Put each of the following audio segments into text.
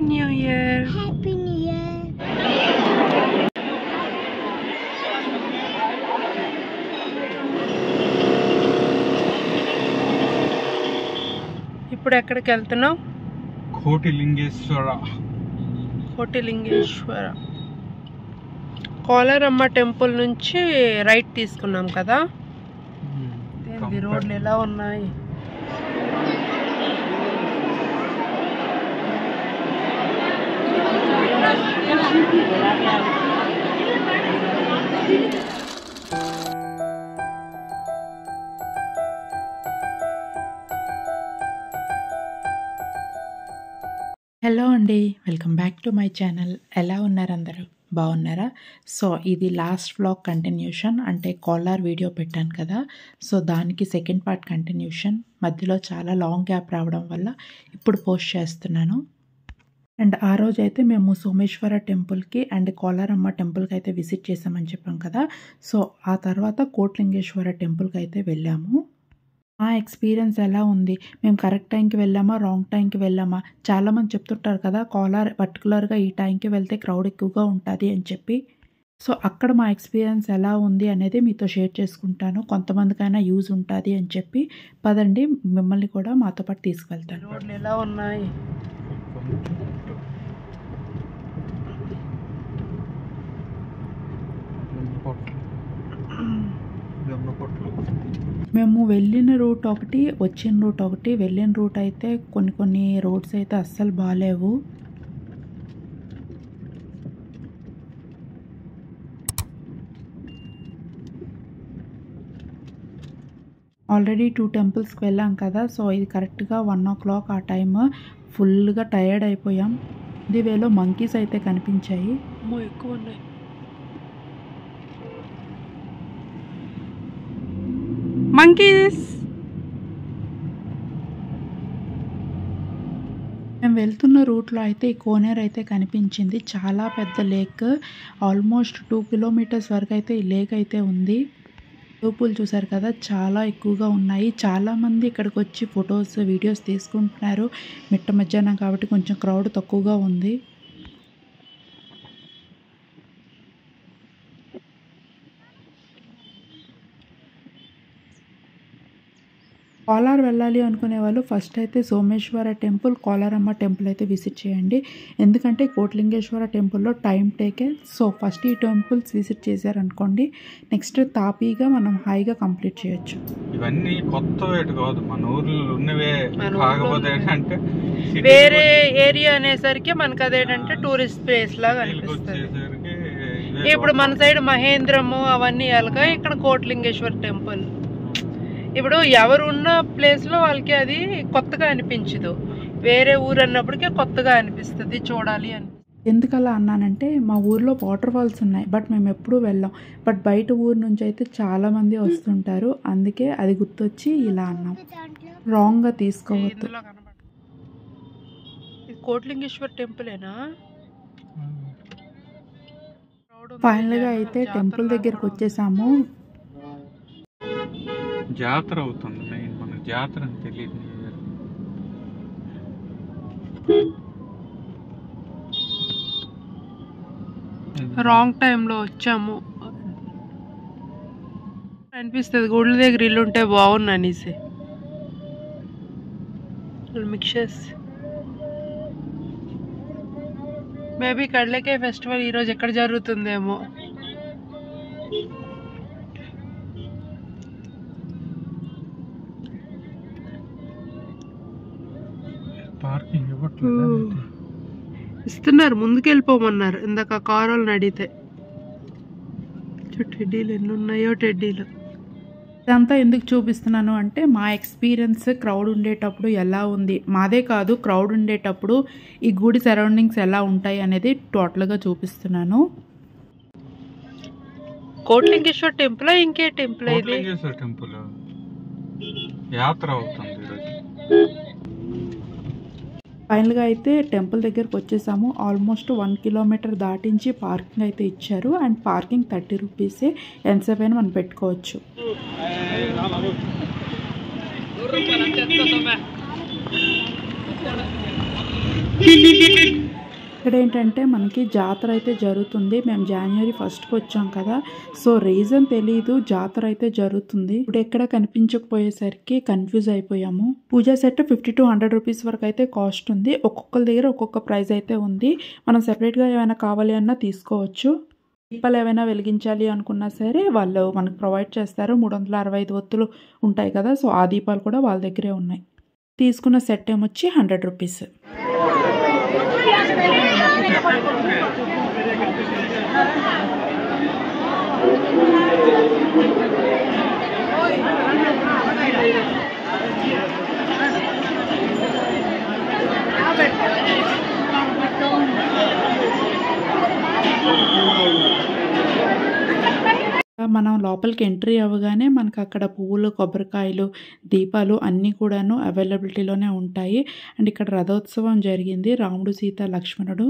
New Year. Happy New Year. ఇప్పుడు ఎక్కడికి వెళ్తున్నాం? కోటిలింగేశ్వర. కోటిలింగేశ్వర కోలారమ్మ టెంపుల్ నుంచి రైట్ తీసుకున్నాం కదా. రోడ్లు ఎలా ఉన్నాయి? హలో అండి, welcome back to my channel. ఎలా ఉన్నారు అందరూ? బాగున్నారా? సో ఇది లాస్ట్ వ్లాగ్ కంటిన్యూషన్, అంటే కోలార్ వీడియో పెట్టాను కదా, సో దానికి సెకండ్ పార్ట్ కంటిన్యూషన్. మధ్యలో చాలా లాంగ్ గ్యాప్ రావడం వల్ల ఇప్పుడు పోస్ట్ చేస్తున్నాను. అండ్ ఆ రోజు అయితే మేము సోమేశ్వర టెంపుల్కి అండ్ కోలారమ్మ టెంపుల్కి అయితే విజిట్ చేసామని చెప్పాం కదా. సో ఆ తర్వాత కోటిలింగేశ్వర టెంపుల్కి అయితే వెళ్ళాము. ఆ ఎక్స్పీరియన్స్ ఎలా ఉంది? మేము కరెక్ట్ టైంకి వెళ్ళామా, రాంగ్ టైంకి వెళ్ళామా? చాలామంది చెప్తుంటారు కదా కోలార్ పర్టికులర్గా ఈ టైంకి వెళ్తే క్రౌడ్ ఎక్కువగా ఉంటుంది అని చెప్పి. సో అక్కడ మా ఎక్స్పీరియన్స్ ఎలా ఉంది అనేది మీతో షేర్ చేసుకుంటాను. కొంతమందికైనా యూజ్ ఉంటుంది అని చెప్పి. పదండి, మిమ్మల్ని కూడా మాతో పాటు తీసుకెళ్తాను. రోడ్లు ఎలా ఉన్నాయి? మేము వెళ్ళిన రూట్ ఒకటి, వచ్చిన రూట్ ఒకటి. వెళ్ళిన రూట్ అయితే కొన్ని రోడ్స్ అయితే అస్సలు బాగాలేవు. ఆల్రెడీ 2 టెంపుల్స్కి వెళ్ళాం కదా. సో ఇది కరెక్ట్గా 1 o'clock ఆ టైమ్. ఫుల్గా టయర్డ్ అయిపోయాం. ఇది వేలో మంకీస్ అయితే కనిపించాయి. ఎక్కువ ఉన్నాయి. మంకీస్. మేము వెళ్తున్న రూట్లో అయితే ఈ కోనేరు అయితే కనిపించింది. చాలా పెద్ద లేక్, ఆల్మోస్ట్ 2 kilometers వరకు అయితే ఈ లేక్ అయితే ఉంది. పూలు చూసారు కదా, చాలా ఎక్కువగా ఉన్నాయి. చాలామంది ఇక్కడికి వచ్చి ఫొటోస్, వీడియోస్ తీసుకుంటున్నారు. మిట్ట మధ్యాహ్నం కాబట్టి కొంచెం క్రౌడ్ తక్కువగా ఉంది. కోలార్ వెళ్ళాలి అనుకునే వాళ్ళు ఫస్ట్ అయితే సోమేశ్వర టెంపుల్, కోలారమ్మ టెంపుల్ అయితే విజిట్ చేయండి. ఎందుకంటే కోటిలింగేశ్వర టెంపుల్లో టైం టేకే. సో ఫస్ట్ ఈ టెంపుల్స్ విజిట్ చేశారనుకోండి, నెక్స్ట్ తాపీగా మనం హాయిగా కంప్లీట్ చేయొచ్చు. ఇవన్నీ కొత్త కాదు, మన ఊర్లో ఉన్నవే. కాకపోతే ఏంటంటే వేరే ఏరియా అనేసరికి మనకు అదేంటంటే టూరిస్ట్ ప్లేస్ లాగా అనిపిస్తుంది. ఇప్పుడు మన సైడ్ మహేంద్రము అవన్నీ వెళ్ళగా ఇక్కడ కోటిలింగేశ్వర టెంపుల్. ఇప్పుడు ఎవరు ఉన్న ప్లేస్లో వాళ్ళకి అది కొత్తగా అనిపించదు. వేరే ఊరు అన్నప్పటికీ కొత్తగా అనిపిస్తుంది, చూడాలి అని. ఎందుకలా అన్నానంటే మా ఊర్లో వాటర్ ఫాల్స్ ఉన్నాయి, బట్ మేము ఎప్పుడూ వెళ్ళాం. బట్ బయట ఊరు నుంచి అయితే చాలామంది వస్తుంటారు, అందుకే అది గుర్తొచ్చి ఇలా అన్నాం. రాంగ్గా తీసుకోవద్దు. ఇది కోటిలింగేశ్వర టెంపులేనా? ఫైనల్గా అయితే టెంపుల్ దగ్గరికి వచ్చేసాము. జాతర అవుతుంది మెయిన్, మనకు జాతర అని తెలియదు. రాంగ్ టైంలో వచ్చాము అనిపిస్తుంది. గుడి దగ్గర ఇల్లు ఉంటే బాగుంది అనేసి. మిక్చర్స్ మేబీ కడ్లకే ఫెస్టివల్ ఈరోజు ఎక్కడ జరుగుతుందేమో. ఇస్తున్నారు, ముందుకు వెళ్ళిపోమన్నారు. ఇందాక కారు వాళ్ళని అడిగితే టెడ్డీలు ఎన్ని ఉన్నాయో. టెడ్డీలు ఇదంతా ఎందుకు చూపిస్తున్నాను అంటే మా ఎక్స్పీరియన్స్ క్రౌడ్ ఉండేటప్పుడు ఎలా ఉంది, మాదే కాదు క్రౌడ్ ఉండేటప్పుడు ఈ గుడి సరౌండింగ్స్ ఎలా ఉంటాయి అనేది టోటల్గా చూపిస్తున్నాను. కోటిలింగేశ్వర టెంపుల్ ఇంకే టెంపుల్? కోటిలింగేశ్వర టెంపుల్ యాత్ర అవుతుంది ఈరోజు. ఫైనల్గా అయితే టెంపుల్ దగ్గరకు వచ్చేసాము. ఆల్మోస్ట్ 1 kilometer దాటించి పార్కింగ్ అయితే ఇచ్చారు. And parking 30 rupees. ఎంతసేపు అయినా మనం పెట్టుకోవచ్చు. ఇక్కడ ఏంటంటే మనకి జాతర అయితే జరుగుతుంది. మేము January 1st వచ్చాం కదా, సో రీజన్ తెలీదు, జాతర అయితే జరుగుతుంది. ఇప్పుడు ఎక్కడ కనిపించకపోయేసరికి కన్ఫ్యూజ్ అయిపోయాము. పూజా సెట్ 50 to 100 రూపీస్ వరకు అయితే కాస్ట్ ఉంది. ఒక్కొక్కరి దగ్గర ఒక్కొక్క ప్రైస్ అయితే ఉంది. మనం సెపరేట్గా ఏమైనా కావాలి అన్నా తీసుకోవచ్చు. దీపాలు ఏమైనా వెలిగించాలి అనుకున్నా సరే వాళ్ళు మనకు ప్రొవైడ్ చేస్తారు. 365 ఒత్తులు ఉంటాయి కదా, సో ఆ దీపాలు కూడా వాళ్ళ దగ్గరే ఉన్నాయి. తీసుకున్న సెట్ ఏమొచ్చి 100 రూపీస్. మనం లోపలికి ఎంట్రీ అవ్వగానే మనకు అక్కడ పువ్వులు, కొబ్బరికాయలు, దీపాలు అన్నీ కూడాను అవైలబిలిటీలోనే ఉంటాయి. అండ్ ఇక్కడ రథోత్సవం జరిగింది. రాముడు, సీత, లక్ష్మణుడు.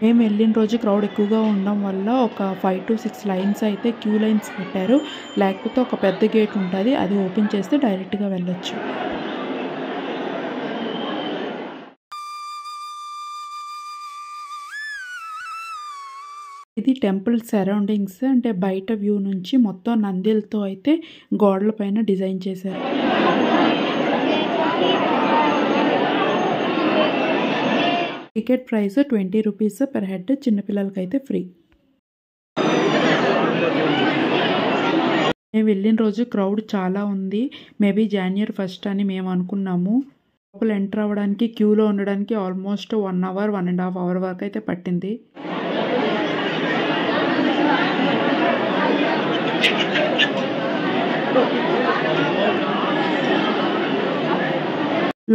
మేము వెళ్ళిన రోజు క్రౌడ్ ఎక్కువగా ఉండడం వల్ల ఒక 5 to 6 లైన్స్ అయితే క్యూ లైన్స్ పెట్టారు. లేకపోతే ఒక పెద్ద గేట్ ఉంటుంది, అది ఓపెన్ చేస్తే డైరెక్ట్గా వెళ్ళొచ్చు. ఇది టెంపుల్ సరౌండింగ్స్, అంటే బయట వ్యూ నుంచి మొత్తం నందిలతో అయితే గోడల పైన డిజైన్ చేశారు. Ticket price 20 rupees per head. చిన్నపిల్లలకి అయితే ఫ్రీ. మేము వెళ్ళిన రోజు క్రౌడ్ చాలా ఉంది. మేబీ January 1st అని మేము అనుకున్నాము. లోపల ఎంటర్ అవ్వడానికి, క్యూలో ఉండడానికి ఆల్మోస్ట్ 1 hour, 1.5 hour వరకు అయితే పట్టింది.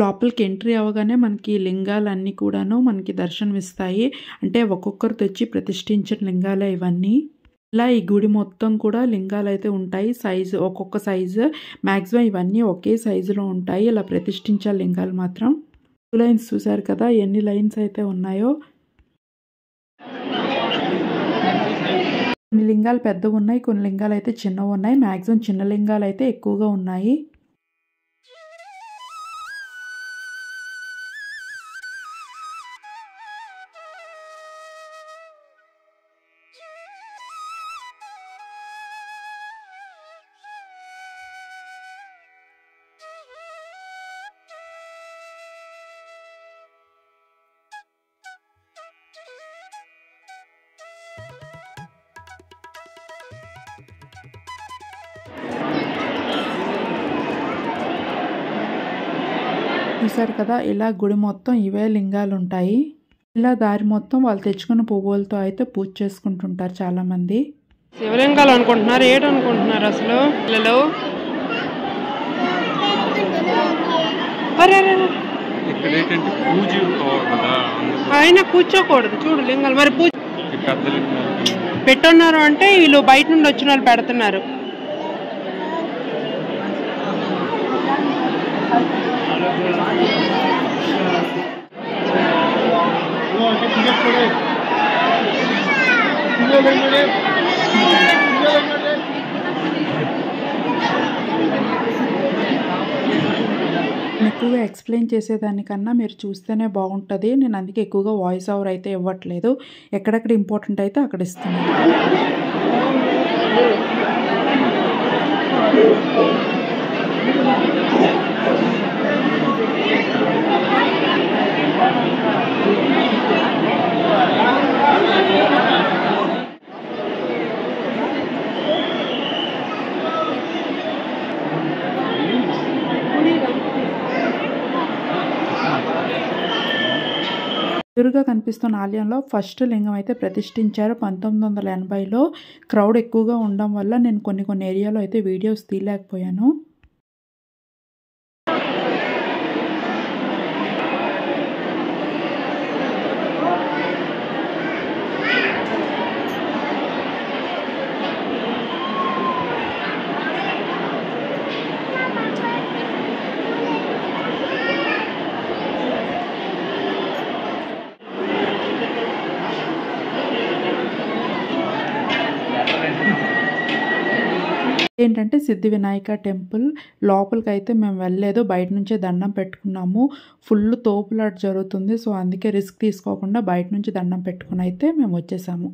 లోపలికి ఎంట్రీ అవ్వగానే మనకి లింగాలన్నీ కూడాను మనకి దర్శనమిస్తాయి. అంటే ఒక్కొక్కరు తెచ్చి ప్రతిష్ఠించిన లింగాలే ఇవన్నీ. ఇలా ఈ గుడి మొత్తం కూడా లింగాలు అయితే ఉంటాయి. సైజు ఒక్కొక్క సైజు, మ్యాక్సిమం ఇవన్నీ ఒకే సైజులో ఉంటాయి. ఇలా ప్రతిష్ఠించాలి లింగాలు మాత్రం. 2 లైన్స్ చూసారు కదా ఎన్ని లైన్స్ అయితే ఉన్నాయో. కొన్ని లింగాలు పెద్దవి ఉన్నాయి, కొన్ని లింగాలు అయితే చిన్నవి ఉన్నాయి. మ్యాక్సిమం చిన్న లింగాలు అయితే ఎక్కువగా ఉన్నాయి. చూసారు కదా, ఇలా గుడి మొత్తం ఇవే లింగాలు ఉంటాయి. ఇలా దారి మొత్తం వాళ్ళు తెచ్చుకున్న పువ్వులతో అయితే పూజ చేసుకుంటుంటారు చాలా మంది. శివలింగాలు అనుకుంటున్నారు, ఏటనుకుంటున్నారు అసలు పిల్లలు? అయినా కూర్చోకూడదు చూడు లింగాలు. మరి పూజ పెట్టున్నారు అంటే వీళ్ళు బయట నుండి వచ్చిన వాళ్ళు పెడుతున్నారు. ఎక్కువగా ఎక్స్ప్లెయిన్ చేసేదానికన్నా మీరు చూస్తేనే బాగుంటుంది. నేను అందుకే ఎక్కువగా వాయిస్ ఓవర్ అయితే ఇవ్వట్లేదు. ఎక్కడెక్కడ ఇంపార్టెంట్ అయితే అక్కడ ఇస్తున్నాను. ఎదురుగా కనిపిస్తున్న ఆలయంలో ఫస్ట్ లింగం అయితే ప్రతిష్ఠించారు 1980లో. క్రౌడ్ ఎక్కువగా ఉండడం వల్ల నేను కొన్ని ఏరియాలో అయితే వీడియోస్ తీయలేకపోయాను. ఏంటంటే సిద్ధి వినాయక టెంపుల్ లోపలికైతే మేము వెళ్ళలేదు, బయట నుంచే దండం పెట్టుకున్నాము. ఫుల్ తోపులాట జరుగుతుంది, సో అందుకే రిస్క్ తీసుకోకుండా బయట నుంచి దండం పెట్టుకుని అయితే మేము వచ్చేసాము.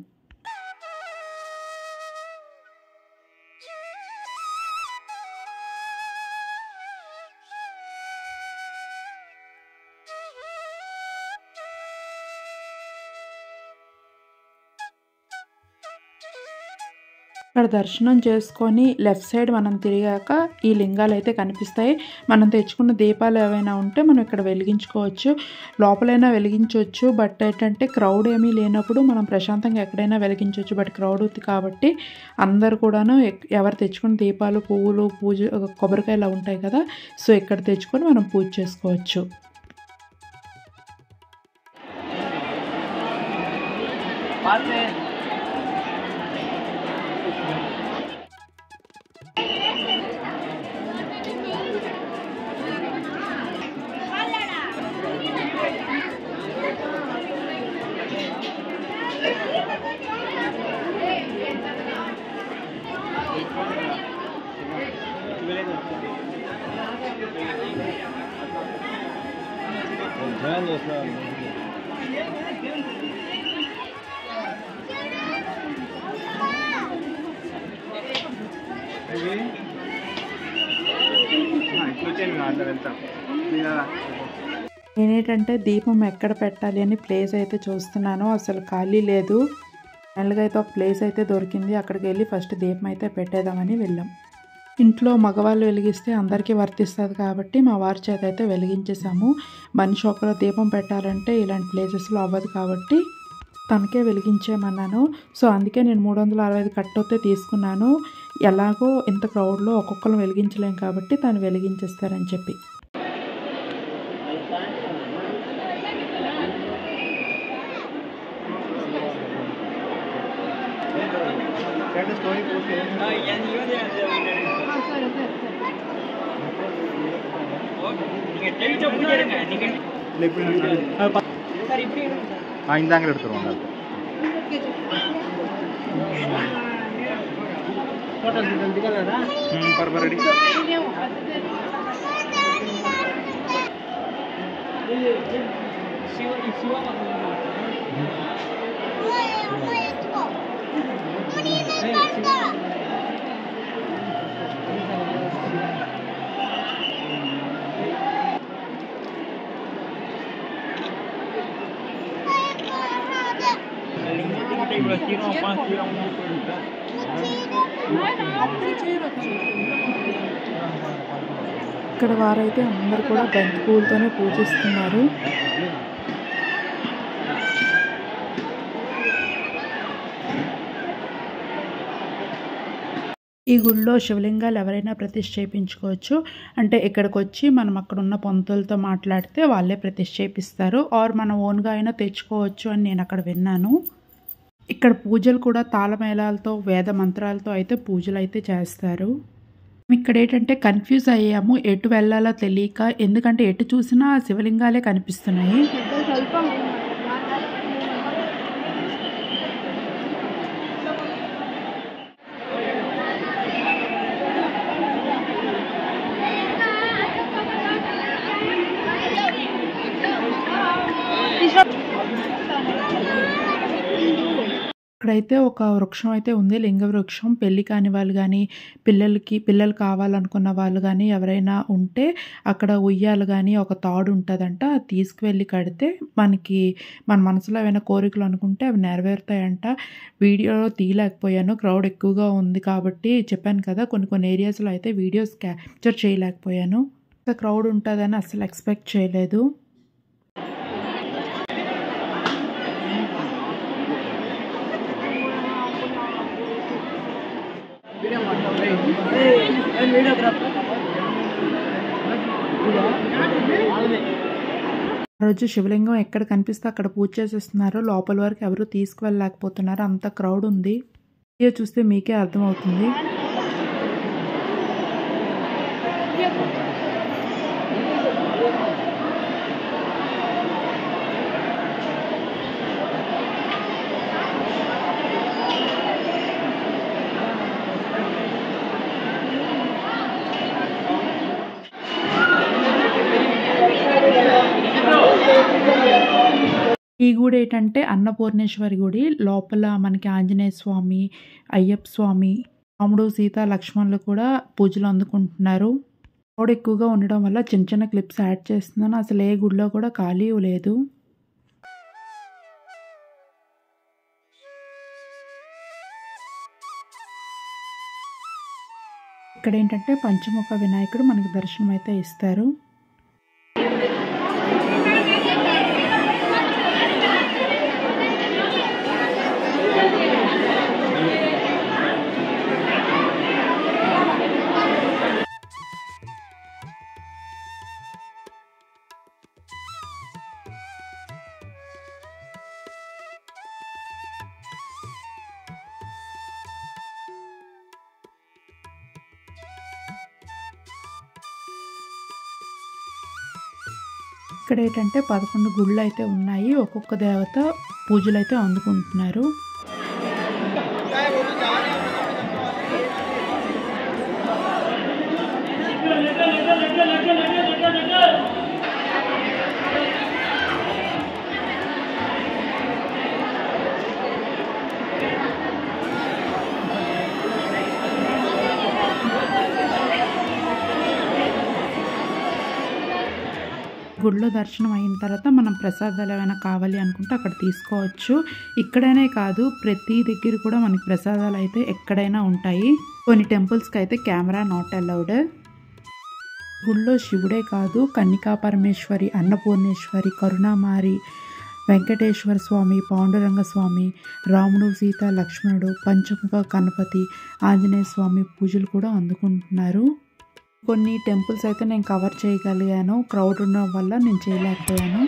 ఇక్కడ దర్శనం చేసుకొని లెఫ్ట్ సైడ్ మనం తిరిగాక ఈ లింగాలు అయితే కనిపిస్తాయి. మనం తెచ్చుకున్న దీపాలు ఏవైనా ఉంటే మనం ఇక్కడ వెలిగించుకోవచ్చు, లోపలైనా వెలిగించవచ్చు. బట్ ఏంటంటే క్రౌడ్ ఏమీ లేనప్పుడు మనం ప్రశాంతంగా ఎక్కడైనా వెలిగించవచ్చు. బట్ క్రౌడ్ ఉంది కాబట్టి అందరు కూడాను ఎవరు తెచ్చుకున్న దీపాలు, పువ్వులు, పూజ కొబ్బరికాయలు ఉంటాయి కదా, సో ఇక్కడ తెచ్చుకొని మనం పూజ చేసుకోవచ్చు. నేనేంటంటే దీపం ఎక్కడ పెట్టాలి అని ప్లేస్ అయితే చూస్తున్నాను, అసలు ఖాళీ లేదు. ఫైనల్గా అయితే ఒక ప్లేస్ అయితే దొరికింది, అక్కడికి వెళ్ళి ఫస్ట్ దీపం అయితే పెట్టేద్దామని వెళ్ళాం. ఇంట్లో మగవాళ్ళు వెలిగిస్తే అందరికీ వర్తిస్తుంది కాబట్టి మా వారి చేత అయితే వెలిగించేసాము. మనిషి ఒకరు దీపం పెట్టాలంటే ఇలాంటి ప్లేసెస్లో అవ్వదు కాబట్టి తనకే వెలిగించేయమన్నాను. సో అందుకే నేను 365 కట్టొత్తే తీసుకున్నాను. ఎలాగో ఇంత క్రౌడ్లో ఒక్కొక్కరు వెలిగించలేం కాబట్టి తను వెలిగించేస్తారని చెప్పి. ఇందాక ఎడుతున్నారు పర్పరెడీ ఇక్కడ వారైతే అందరు కూడా బంతి పూలతోనే పూజిస్తున్నారు. ఈ గుడిలో శివలింగాలు ఎవరైనా ప్రతిష్ఠ చేయించుకోవచ్చు. అంటే ఇక్కడికి వచ్చి మనం అక్కడ ఉన్న పంతులతో మాట్లాడితే వాళ్ళే ప్రతిష్ఠ చేపిస్తారు, ఆర్ మనం ఓన్గా అయినా తెచ్చుకోవచ్చు అని నేను అక్కడ విన్నాను. ఇక్కడ పూజలు కూడా తాళమేళాలతో వేద మంత్రాలతో అయితే పూజలు అయితే చేస్తారు. ఇక్కడ ఏంటంటే కన్ఫ్యూజ్ అయ్యాము, ఎటు వెళ్ళాలో తెలియక. ఎందుకంటే ఎటు చూసినా శివలింగాలే కనిపిస్తున్నాయి. ఇక్కడైతే ఒక వృక్షం అయితే ఉంది, లింగ వృక్షం. పెళ్లి కాని వాళ్ళు కానీ పిల్లలు కావాలనుకున్న వాళ్ళు కానీ ఎవరైనా ఉంటే అక్కడ ఉయ్యాలు కానీ ఒక తాడు ఉంటుందంట, అది తీసుకువెళ్ళి కడితే మనకి మన మనసులో ఏమైనా కోరికలు అనుకుంటే అవి నెరవేరుతాయంట. వీడియోలో తీయలేకపోయాను, క్రౌడ్ ఎక్కువగా ఉంది కాబట్టి. చెప్పాను కదా కొన్ని ఏరియాస్లో అయితే వీడియోస్ క్యాప్చర్ చేయలేకపోయాను. క్రౌడ్ ఉంటుందని అసలు ఎక్స్పెక్ట్ చేయలేదు. రోజు శివలింగం ఎక్కడ కనిపిస్తే అక్కడ పూజ చేసేస్తున్నారు. లోపల వరకు ఎవరు తీసుకువెళ్ళలేకపోతున్నారు, అంత క్రౌడ్ ఉంది. వీడియో చూస్తే మీకే అర్థమవుతుంది. ఈ గుడి ఏంటంటే అన్నపూర్ణేశ్వరి గుడి. లోపల మనకి ఆంజనేయ స్వామి, అయ్యప్ప స్వామి, రాముడు, సీత, లక్ష్మణులు కూడా పూజలు అందుకుంటున్నారు. క్రౌడ్ ఎక్కువగా ఉండడం వల్ల చిన్న చిన్న క్లిప్స్ యాడ్ చేస్తున్నాను. అసలు ఏ గుడిలో కూడా ఖాళీ లేదు. ఇక్కడ ఏంటంటే పంచముఖ వినాయకుడు మనకు దర్శనం అయితే ఇస్తారు. ఇక్కడ ఏంటంటే 11 గుళ్ళు అయితే ఉన్నాయి. ఒక్కొక్క దేవత పూజలు అయితే అందుకుంటున్నారు. గుడిలో దర్శనం అయిన తర్వాత మనం ప్రసాదాలు ఏమైనా కావాలి అనుకుంటే అక్కడ తీసుకోవచ్చు. ఇక్కడనే కాదు ప్రతి దగ్గర కూడా మనకి ప్రసాదాలు అయితే ఎక్కడైనా ఉంటాయి. కొన్ని టెంపుల్స్కి అయితే కెమెరా నాట్ అలౌడ్. గుడిలో శివుడే కాదు కన్నికా పరమేశ్వరి, అన్నపూర్ణేశ్వరి, కరుణామారి, వెంకటేశ్వర స్వామి, పాండురంగ స్వామి, రాముడు, సీత, లక్ష్మణుడు, పంచముఖ గణపతి, ఆంజనేయ స్వామి పూజలు కూడా అందుకుంటున్నారు. కొన్ని టెంపుల్స్ అయితే నేను కవర్ చేయగలిగాను. క్రౌడ్ ఉండడం వల్ల నేను చేయలేకపోయాను.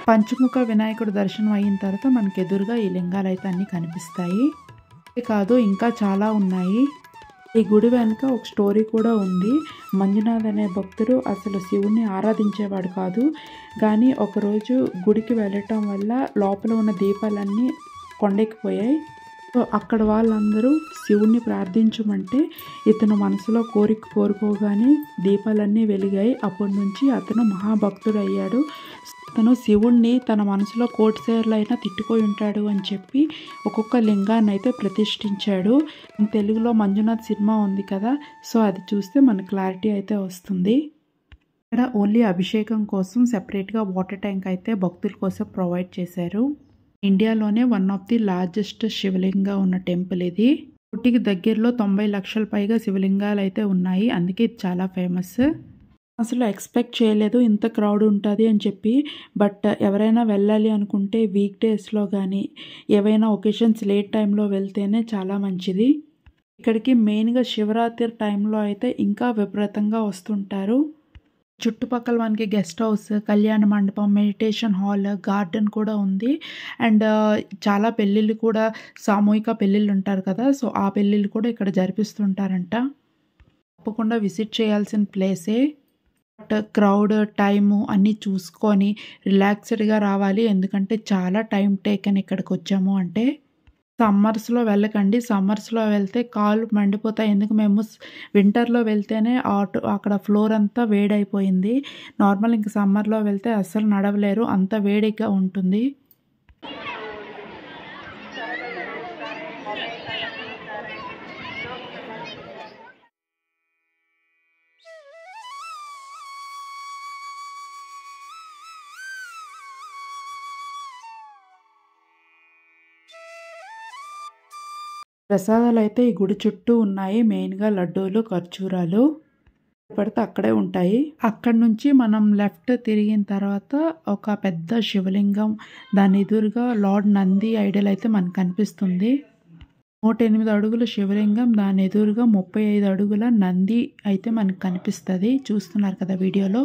పంచముఖ వినాయకుడు దర్శనం అయిన తర్వాత మనకి ఎదురుగా ఈ లింగాలు అయితే అన్నీ కనిపిస్తాయి. కాదు ఇంకా చాలా ఉన్నాయి. ఈ గుడి వెనుక ఒక స్టోరీ కూడా ఉంది. మంజునాథ్ అనే భక్తుడు అసలు శివుణ్ణి ఆరాధించేవాడు కాదు. కానీ ఒకరోజు గుడికి వెళ్ళటం వల్ల లోపల ఉన్న దీపాలన్నీ కొండెక్కిపోయాయి. సో అక్కడ వాళ్ళందరూ శివుణ్ణి ప్రార్థించమంటే ఇతను మనసులో కోరుకోగానే దీపాలన్నీ వెలిగాయి. అప్పటి నుంచి అతను మహాభక్తుడు అయ్యాడు. అతను శివుణ్ణి తన మనసులో కోటిసార్లు అయినా తిట్టుకొని ఉంటాడు అని చెప్పి ఒక్కొక్క లింగాన్ని అయితే ప్రతిష్ఠించాడు. తెలుగులో మంజునాథ్ సినిమా ఉంది కదా, సో అది చూస్తే మనకు క్లారిటీ అయితే వస్తుంది. ఇక్కడ ఓన్లీ అభిషేకం కోసం సెపరేట్గా వాటర్ ట్యాంక్ అయితే భక్తుల కోసం ప్రొవైడ్ చేశారు. ఇండియాలోనే వన్ ఆఫ్ ది లార్జెస్ట్ శివలింగా ఉన్న టెంపుల్ ఇది. పుట్టికి దగ్గరలో 90 లక్షల పైగా శివలింగాలు అయితే ఉన్నాయి. అందుకే ఇది చాలా ఫేమస్. అసలు ఎక్స్పెక్ట్ చేయలేదు ఇంత క్రౌడ్ ఉంటుంది అని చెప్పి. బట్ ఎవరైనా వెళ్ళాలి అనుకుంటే వీక్ డేస్లో కానీ ఏవైనా ఒకేషన్స్ లేట్ టైంలో వెళ్తేనే చాలా మంచిది. ఇక్కడికి మెయిన్గా శివరాత్రి టైంలో అయితే ఇంకా విపరీతంగా వస్తుంటారు. చుట్టుపక్కల మనకి గెస్ట్ హౌస్, కళ్యాణ మండపం, మెడిటేషన్ హాల్, గార్డెన్ కూడా ఉంది. అండ్ చాలా పెళ్ళిళ్ళు కూడా, సామూహిక పెళ్ళిళ్ళు ఉంటారు కదా, సో ఆ పెళ్ళిళ్ళు కూడా ఇక్కడ జరిపిస్తుంటారంట. తప్పకుండా విజిట్ చేయాల్సిన ప్లేసే. బట్ క్రౌడ్, టైము అన్నీ చూసుకొని రిలాక్స్డ్గా రావాలి. ఎందుకంటే చాలా టైం టేకన్ ఇక్కడికి వచ్చాము అంటే. సమ్మర్స్లో వెళ్ళకండి. సమ్మర్స్లో వెళ్తే కాళ్ళు మండిపోతాయి. ఎందుకు మేము వింటర్లో వెళ్తేనే అక్కడ ఫ్లోర్ అంతా వేడైపోయింది. నార్మల్ ఇంక సమ్మర్లో వెళ్తే అస్సలు నడవలేరు, అంత వేడిగా ఉంటుంది. ప్రసాదాలు అయితే ఈ గుడి చుట్టూ ఉన్నాయి. మెయిన్గా లడ్డూలు, ఖర్జూరాలు పడితే అక్కడే ఉంటాయి. అక్కడి నుంచి మనం లెఫ్ట్ తిరిగిన తర్వాత ఒక పెద్ద శివలింగం, దాని ఎదురుగా లార్డ్ నంది ఐడల్ అయితే మనకు కనిపిస్తుంది. 108 అడుగుల శివలింగం, దాని ఎదురుగా 35 అడుగుల నంది అయితే మనకు కనిపిస్తుంది. చూస్తున్నారు కదా వీడియోలో.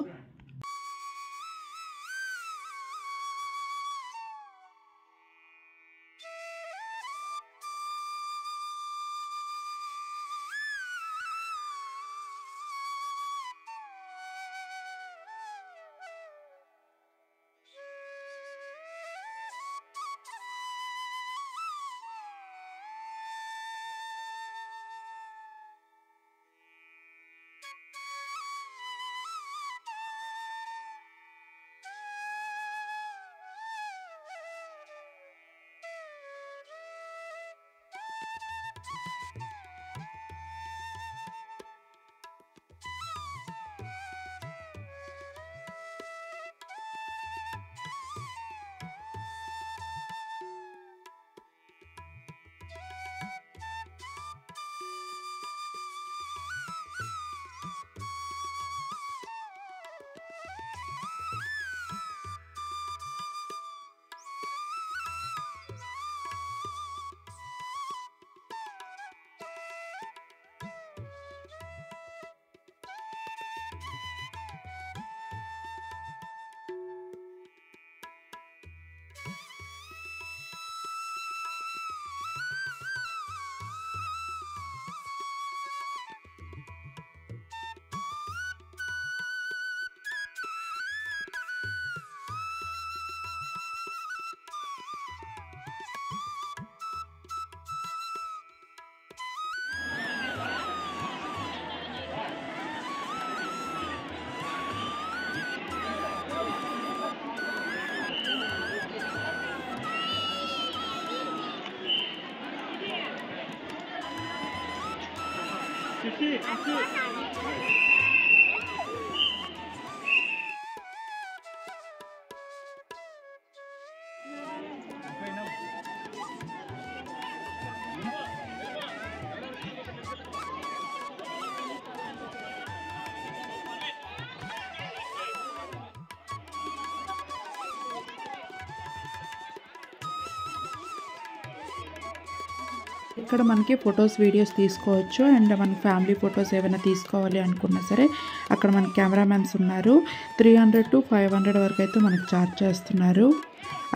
ఇక్కడ మనకి ఫొటోస్ వీడియోస్ తీసుకోవచ్చు అండ్ మన ఫ్యామిలీ ఫొటోస్ ఏమైనా తీసుకోవాలి అనుకున్నా సరే అక్కడ మనకి కెమెరామెన్స్ ఉన్నారు. 300 to 500 వరకు అయితే మనకు ఛార్జ్ చేస్తున్నారు.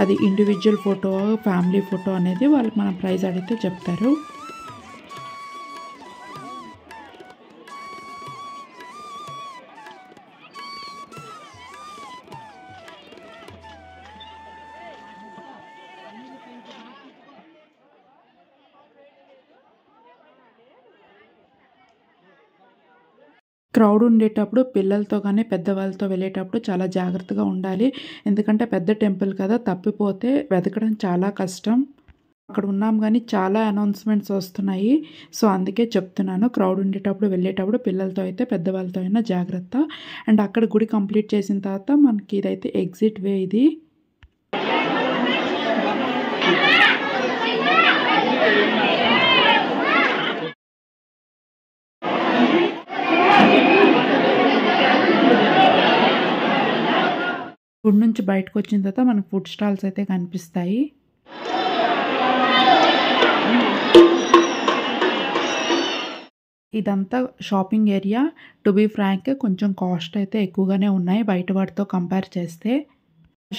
అది ఇండివిజువల్ ఫోటో ఫ్యామిలీ ఫోటో అనేది వాళ్ళకి మన ప్రైస్ అడిగితే చెప్తారు. క్రౌడ్ ఉండేటప్పుడు పిల్లలతో కానీ పెద్దవాళ్ళతో వెళ్ళేటప్పుడు చాలా జాగ్రత్తగా ఉండాలి. ఎందుకంటే పెద్ద టెంపుల్ కదా, తప్పిపోతే వెతకడం చాలా కష్టం. అక్కడ ఉన్నాం కానీ చాలా అనౌన్స్మెంట్స్ వస్తున్నాయి. సో అందుకే చెప్తున్నాను, క్రౌడ్ ఉండేటప్పుడు వెళ్ళేటప్పుడు పిల్లలతో అయితే పెద్దవాళ్ళతో అయినా జాగ్రత్త. అండ్ అక్కడ గుడి కంప్లీట్ చేసిన తర్వాత మనకి ఇదైతే ఎగ్జిట్ వే. ఇది గుడి నుంచి బయటకు వచ్చిన తర్వాత మనకు ఫుడ్ స్టాల్స్ అయితే కనిపిస్తాయి. ఇదంతా shopping area. To be frank కొంచెం కాస్ట్ అయితే ఎక్కువగానే ఉన్నాయి బయట వాటితో కంపేర్ చేస్తే.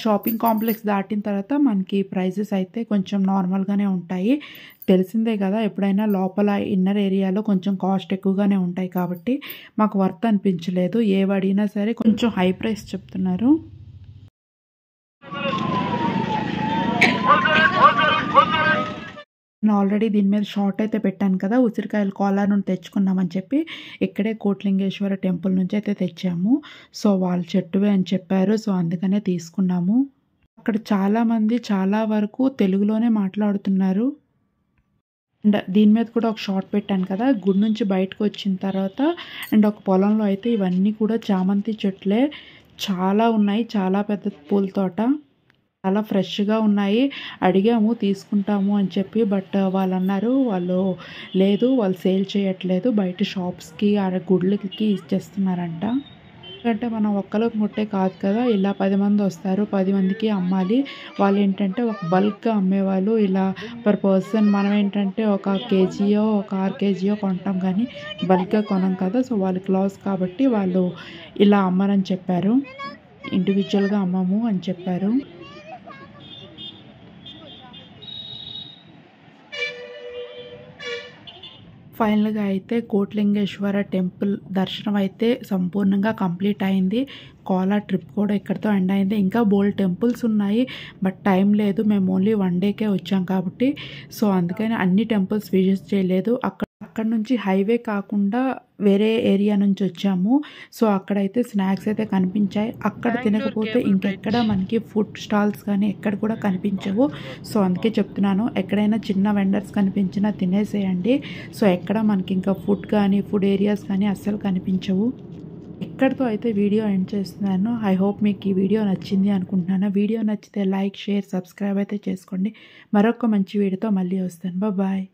షాపింగ్ కాంప్లెక్స్ దాటిన తర్వాత మనకి ప్రైజెస్ అయితే కొంచెం నార్మల్గానే ఉంటాయి. తెలిసిందే కదా, ఎప్పుడైనా లోపల ఇన్నర్ ఏరియాలో కొంచెం కాస్ట్ ఎక్కువగానే ఉంటాయి కాబట్టి మాకు వర్త్ అనిపించలేదు. ఏవి అడిగినా సరే కొంచెం హై ప్రైస్ చెప్తున్నారు. నేను ఆల్రెడీ దీని మీద షార్ట్ అయితే పెట్టాను కదా, ఉసిరికాయలు కోలార్ నుండి తెచ్చుకున్నామని చెప్పి ఇక్కడే కోట్లింగేశ్వర టెంపుల్ నుంచి అయితే తెచ్చాము. సో వాళ్ళ చెట్టువే అని చెప్పారు, సో అందుకనే తీసుకున్నాము. అక్కడ చాలామంది చాలా వరకు తెలుగులోనే మాట్లాడుతున్నారు. అండ్ దీని మీద కూడా ఒక షార్ట్ పెట్టాను కదా, గుడి నుంచి బయటకు వచ్చిన తర్వాత అండ్ ఒక పొలంలో అయితే ఇవన్నీ కూడా చామంతి చెట్లే చాలా ఉన్నాయి. చాలా పెద్ద పూల తోట, చాలా ఫ్రెష్గా ఉన్నాయి. అడిగాము తీసుకుంటాము అని చెప్పి, బట్ వాళ్ళు అన్నారు వాళ్ళు లేదు, వాళ్ళు సేల్ చేయట్లేదు, బయట షాప్స్కి గుడ్లకి ఇచ్చేస్తున్నారంట. ఎందుకంటే మనం ఒక్కరికి ముట్టే కాదు కదా, ఇలా 10 మంది వస్తారు, 10 మందికి అమ్మాలి. వాళ్ళు ఏంటంటే ఒక బల్క్గా అమ్మేవాళ్ళు. ఇలా పర్ పర్సన్ మనం ఏంటంటే ఒక కేజీయో ఒక 6 kgs కొంటాం కానీ బల్క్గా కొనం కదా. సో వాళ్ళకి లాస్ కాబట్టి వాళ్ళు ఇలా అమ్మరని చెప్పారు, ఇండివిజువల్గా అమ్మము అని చెప్పారు. ఫైనల్గా అయితే కోట్లింగేశ్వర టెంపుల్ దర్శనం అయితే సంపూర్ణంగా కంప్లీట్ అయింది. కోలా ట్రిప్ కూడా ఇక్కడితో ఎండ్ అయింది. ఇంకా బోల్డ్ టెంపుల్స్ ఉన్నాయి, బట్ టైం లేదు. మేము ఓన్లీ 1 dayకే వచ్చాం కాబట్టి సో అందుకని అన్ని టెంపుల్స్ విజిట్ చేయలేదు. అక్కడ అక్కడ నుంచి హైవే కాకుండా వేరే ఏరియా నుంచి వచ్చాము. సో అక్కడైతే స్నాక్స్ అయితే కనిపించాయి. అక్కడ తినకపోతే ఇంకెక్కడ మనకి ఫుడ్ స్టాల్స్ కానీ ఎక్కడ కూడా కనిపించవు. సో అందుకే చెప్తున్నాను, ఎక్కడైనా చిన్న వెండర్స్ కనిపించినా తినేసేయండి. సో ఎక్కడ మనకి ఇంకా ఫుడ్ కానీ ఫుడ్ ఏరియాస్ కానీ అస్సలు కనిపించవు. ఇక్కడితో అయితే వీడియో ఎండ్ చేస్తున్నాను. ఐ హోప్ మీకు ఈ వీడియో నచ్చింది అనుకుంటున్నాను. వీడియో నచ్చితే లైక్, షేర్, సబ్స్క్రైబ్ అయితే చేసుకోండి. మరొక మంచి వీడియోతో మళ్ళీ వస్తాను. బాయ్.